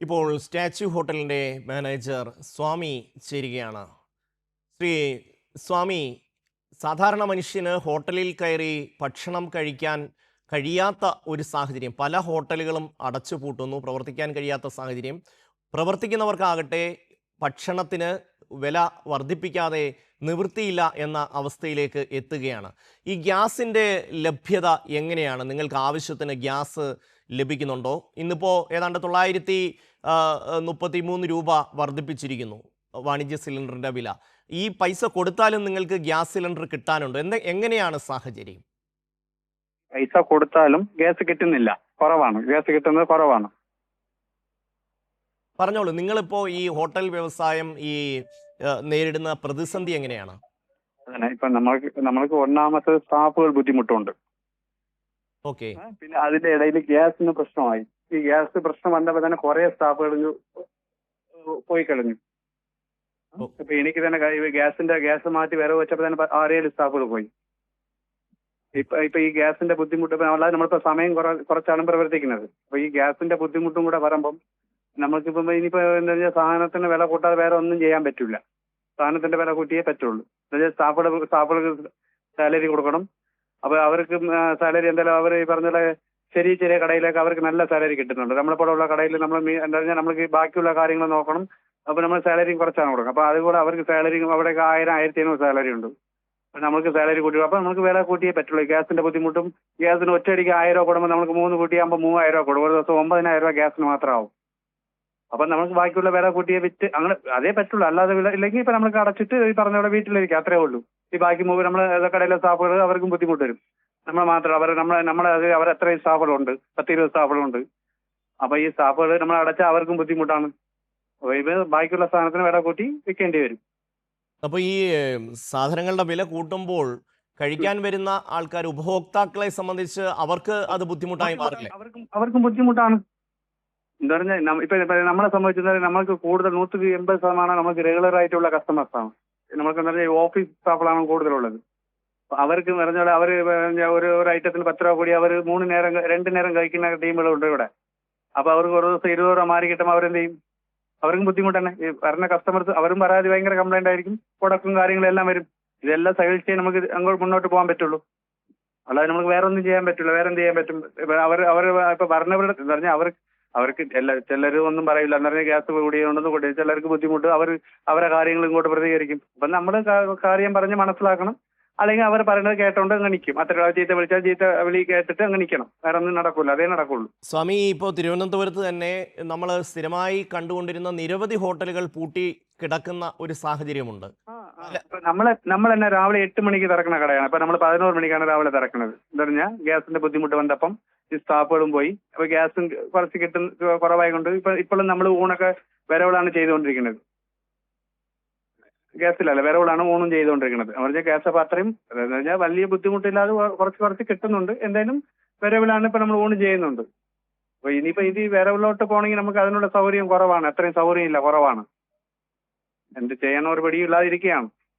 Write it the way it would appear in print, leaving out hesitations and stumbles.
ഇപ്പോൾ സ്റ്റാച്യു ഹോട്ടലിൻ്റെ മാനേജർ സ്വാമി ചേരുകയാണ്. ശ്രീ സ്വാമി, സാധാരണ മനുഷ്യന് ഹോട്ടലിൽ കയറി ഭക്ഷണം കഴിക്കാൻ കഴിയാത്ത ഒരു സാഹചര്യം, പല ഹോട്ടലുകളും അടച്ചുപൂട്ടുന്നു, പ്രവർത്തിക്കാൻ കഴിയാത്ത സാഹചര്യം. പ്രവർത്തിക്കുന്നവർക്കാകട്ടെ ഭക്ഷണത്തിന് വില വർദ്ധിപ്പിക്കാതെ നിവൃത്തിയില്ല എന്ന അവസ്ഥയിലേക്ക് എത്തുകയാണ്. ഈ ഗ്യാസിൻ്റെ ലഭ്യത എങ്ങനെയാണ്? നിങ്ങൾക്ക് ആവശ്യത്തിന് ഗ്യാസ് ലഭിക്കുന്നുണ്ടോ? ഇന്നിപ്പോൾ ഏതാണ്ട് 933 രൂപ വർദ്ധിപ്പിച്ചിരിക്കുന്നു വാണിജ്യ സിലിണ്ടറിൻ്റെ വില. ഈ പൈസ കൊടുത്താലും നിങ്ങൾക്ക് ഗ്യാസ് സിലിണ്ടർ കിട്ടാനുണ്ടോ? എങ്ങനെയാണ് സാഹചര്യം? പൈസ കൊടുത്താലും ഗ്യാസ് കിട്ടുന്നില്ല, കുറവാണ്. ഗ്യാസ് കിട്ടുന്നത് കുറവാണ്. പറഞ്ഞോളൂ, നിങ്ങളിപ്പോൾ ഈ ഹോട്ടൽ വ്യവസായം നേരിടുന്ന പ്രതിസന്ധി എങ്ങനെയാണ്? അതന്നെ, ഇപ്പൊ നമ്മൾക്ക് ഒന്നാമത്തെ സ്റ്റാഫുകൾ ബുദ്ധിമുട്ടുണ്ട്. ഓക്കെ. പിന്നെ അതിന്റെ ഇടയിൽ ഗ്യാസിന് പ്രശ്നമായി. ഈ ഗ്യാസ് പ്രശ്നം വന്നപ്പോ തന്നെ കുറെ സ്റ്റാഫുകൾ പോയി കളഞ്ഞു. ഇപ്പൊ എനിക്ക് തന്നെ ഗ്യാസ് മാറ്റി വിറവ് വെച്ചപ്പോ തന്നെ 6-7 സ്റ്റാഫുകൾ പോയി. ഇപ്പൊ ഈ ഗ്യാസിന്റെ ബുദ്ധിമുട്ട് അല്ലാതെ നമ്മളിപ്പോ സമയം കുറച്ചാണ് പ്രവർത്തിക്കുന്നത്. അപ്പൊ ഈ ഗ്യാസിന്റെ ബുദ്ധിമുട്ടും കൂടെ വരുമ്പം നമുക്കിപ്പോ ഇനിയിപ്പോ എന്താ വെച്ചാൽ സാധനത്തിന് വില കൂട്ടാതെ വേറെ ഒന്നും ചെയ്യാൻ പറ്റില്ല. സാധനത്തിന്റെ വില കൂട്ടിയേ പറ്റുള്ളൂ. സ്റ്റാഫുകൾക്ക് സാലറി കൊടുക്കണം. അപ്പൊ അവർക്ക് സാലറി എന്തായാലും അവർ ഈ പറഞ്ഞ ചെറിയ കടയിലേക്ക് അവർക്ക് നല്ല സാലറി കിട്ടുന്നുണ്ട്. നമ്മളെപ്പോലുള്ള കടയിൽ നമ്മൾ എന്താ പറഞ്ഞാൽ നമ്മൾക്ക് ബാക്കിയുള്ള കാര്യങ്ങൾ നോക്കണം. അപ്പൊ നമ്മൾ സാലറിയും കുറച്ചാണ് കൊടുക്കുക. അപ്പൊ അതുകൂടെ അവർക്ക് സാലറി അവിടെ 1000-1500 സാലറി ഉണ്ട്. നമുക്ക് സാലറി കൂട്ടി അപ്പൊ നമുക്ക് വില കൂട്ടിയേ പറ്റുള്ളൂ. ഗ്യാസിന്റെ ബുദ്ധിമുട്ടും ഗ്യാസിന് ഒറ്റയടിക്ക് 1000 രൂപ കൊടുക്കുമ്പോൾ നമുക്ക് 3 കൂട്ടിയാകുമ്പോൾ 3000 രൂപ കൊടുക്കും. ഒരു ദിവസം 9000 രൂപ ഗ്യാസിന് മാത്രമാവും. അപ്പൊ നമുക്ക് ബാക്കിയുള്ള വില കൂട്ടിയെ വിറ്റ് അങ്ങനെ അതേ പറ്റുള്ളൂ. അല്ലാതെ ഇല്ലെങ്കിൽ ഇപ്പൊ നമുക്ക് അടച്ചിട്ട് ഈ പറഞ്ഞ പോലെ വീട്ടിലിരിക്കുക, അത്രേ ഉള്ളൂ. ഈ ബാക്കി നമ്മളെ കടയിലെ സ്റ്റാഫുകൾ അവർക്കും ബുദ്ധിമുട്ട് വരും. നമ്മൾ മാത്രം അവർ എത്രയും സ്റ്റാഫുകളുണ്ട്, 10-20 സ്റ്റാഫുകളുണ്ട്. അപ്പൊ ഈ സ്റ്റാഫുകൾ നമ്മൾ അടച്ചാൽ അവർക്കും ബുദ്ധിമുട്ടാണ്. അപ്പൊ ഇത് ബാക്കിയുള്ള സാധനത്തിന് വില കൂട്ടി വിൽക്കേണ്ടി വരും. അപ്പോൾ ഈ സാധനങ്ങളുടെ വില കൂട്ടുമ്പോൾ കഴിക്കാൻ വരുന്ന ആൾക്കാർ, ഉപഭോക്താക്കളെ സംബന്ധിച്ച് അവർക്ക് അത് ബുദ്ധിമുട്ടായി മാറില്ലേ? അവർക്കും ബുദ്ധിമുട്ടാണ്. എന്താ പറഞ്ഞാൽ ഇപ്പൊ നമ്മളെ സംബന്ധിച്ചാൽ നമ്മൾക്ക് കൂടുതൽ 180% നമുക്ക് റെഗുലർ ആയിട്ടുള്ള കസ്റ്റമേഴ്സാണ്. നമുക്ക് എന്താ പറഞ്ഞാൽ ഓഫീസ് സ്റ്റാഫുകളാണ് കൂടുതലുള്ളത്. അവർക്ക് പറഞ്ഞാൽ അവർ ഒരു ഐറ്റത്തിന് 10 രൂപ കൂടി അവർ 2 നേരം കഴിക്കുന്ന ടീമുകളുണ്ട് ഇവിടെ. അപ്പൊ അവർക്ക് ഒരു ദിവസം 20 രൂപ മാറി കിട്ടുമ്പോൾ അവരെന്ത് ചെയ്യും? അവർക്കും ബുദ്ധിമുട്ട് തന്നെ. ഈ വരുന്ന കസ്റ്റമേഴ്സ് അവരും പരാതി ഭയങ്കര കംപ്ലൈന്റ് ആയിരിക്കും. പ്രൊഡക്റ്റും കാര്യങ്ങളും എല്ലാം വരും. ഇതെല്ലാം സഹിച്ചേ നമുക്ക് അങ്ങോട്ട് മുന്നോട്ട് പോകാൻ പറ്റുള്ളൂ. അല്ലാതെ നമുക്ക് വേറെ ഒന്നും ചെയ്യാൻ പറ്റില്ല. വേറെ എന്ത് ചെയ്യാൻ പറ്റും? അവർ ഇപ്പൊ ഭരണവരുടെ എന്ന് പറഞ്ഞാൽ അവർക്ക് ചിലർ ഒന്നും പറയില്ല. എന്ന് പറഞ്ഞാൽ ഗ്യാസ് കൂടിയുണ്ടെന്ന് കൂടി ചിലർക്ക് ബുദ്ധിമുട്ട്. അവരെ കാര്യങ്ങൾ ഇങ്ങോട്ട് പ്രതികരിക്കും. അപ്പൊ നമ്മൾ കാര്യം പറഞ്ഞ് മനസ്സിലാക്കണം. അല്ലെങ്കിൽ അവർ പറയുന്നത് കേട്ടോണ്ട് അങ്ങ് നിൽക്കും. അത്ര ചീത്ത വിളിച്ചാൽ ചീത്ത വിളി കേട്ടിട്ട് അങ്ങ് നിൽക്കണം. വേറെ ഒന്നും നടക്കൂല. അതേ നടക്കുള്ളൂ. സ്വാമി, ഇപ്പോൾ തിരുവനന്തപുരത്ത് തന്നെ നമ്മൾ സ്ഥിരമായി കണ്ടുകൊണ്ടിരുന്ന നിരവധി ഹോട്ടലുകൾ പൂട്ടി കിടക്കുന്ന ഒരു സാഹചര്യമുണ്ട്. നമ്മൾ തന്നെ രാവിലെ 8 മണിക്ക് തുറക്കുന്ന കടയാണ്. ഇപ്പൊ നമ്മൾ 11 മണിക്കാണ് രാവിലെ തുറക്കുന്നത്. എന്താ പറഞ്ഞാൽ ഗ്യാസിന്റെ ബുദ്ധിമുട്ട് വന്നപ്പം ഈ സ്റ്റാഫുകളും പോയി. അപ്പൊ ഗ്യാസും കുറച്ച് കുറവായതുകൊണ്ട് ഇപ്പോഴും നമ്മൾ ഊണൊക്കെ വിരവിളാണ് ചെയ്തുകൊണ്ടിരിക്കുന്നത്. ഗ്യാസിലല്ല, വിരവിളാണ് ഊണും ചെയ്തുകൊണ്ടിരിക്കുന്നത്. പറഞ്ഞ ഗ്യാസ് അപ്പൊ അത്രയും എന്ന് പറഞ്ഞാൽ വലിയ ബുദ്ധിമുട്ടില്ലാതെ കുറച്ച് കിട്ടുന്നുണ്ട്. എന്തായാലും വിരവിലാണ് ഇപ്പൊ നമ്മൾ ഊണും ചെയ്യുന്നുണ്ട്. അപ്പൊ ഇനിയിപ്പോ ഇത് വിരവിലോട്ട് പോകണമെങ്കിൽ നമുക്ക് അതിനുള്ള സൗകര്യം കുറവാണ്. അത്രയും സൗകര്യം ഇല്ല, കുറവാണ്. എന്ത് ചെയ്യാൻ ഒരു പിടിയും ഇല്ലാതിരിക്കുകയാണ്.